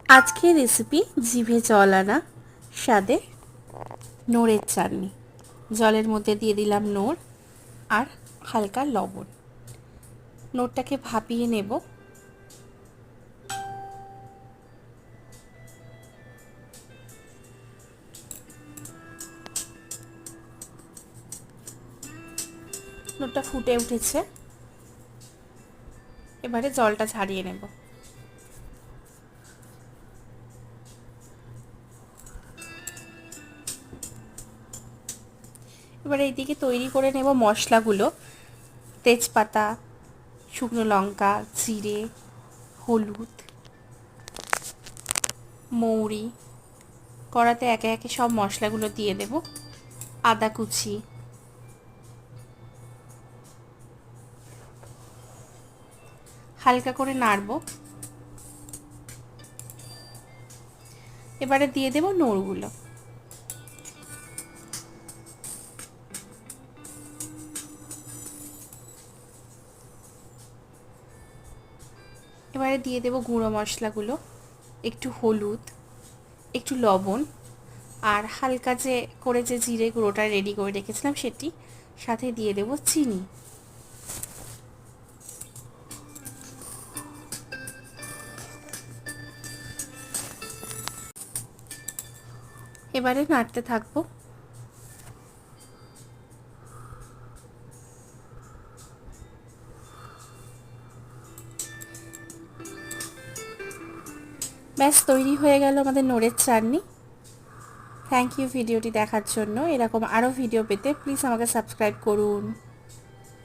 আজকের রেসিপি জিভে জল আনা স্বাদে নোড়ের চাটনি। জলের মধ্যে দিয়ে দিলাম নোড় আর হালকা লবণ। নোড়টাকে ভাপিয়ে নেব। নোড়টা ফুটে উঠেছে, এবারে জলটা ছাড়িয়ে নেব। এবারে এইদিকে তৈরি করে নেব মশলাগুলো। তেজপাতা, শুকনো লঙ্কা, জিরে, হলুদ, মৌরি। কড়াতে একে একে সব মশলাগুলো দিয়ে দেব। আদা কুচি, হালকা করে নাড়ব। এবারে দিয়ে দেব নোড়গুলো। এবারে দিয়ে দেব গুঁড়ো মশলাগুলো, একটু হলুদ, একটু লবণ, আর হালকা যে জিরে গুঁড়োটা রেডি করে রেখেছিলাম সেটি, সাথে দিয়ে দেব চিনি। এবারে নাড়তে থাকবো। ব্যাস তৈরি হয়ে গেল আমাদের নোড়ের চাটনি। থ্যাংক ইউ ভিডিওটি দেখার জন্য। এরকম আরও ভিডিও পেতে প্লিজ আমাকে সাবস্ক্রাইব করুন।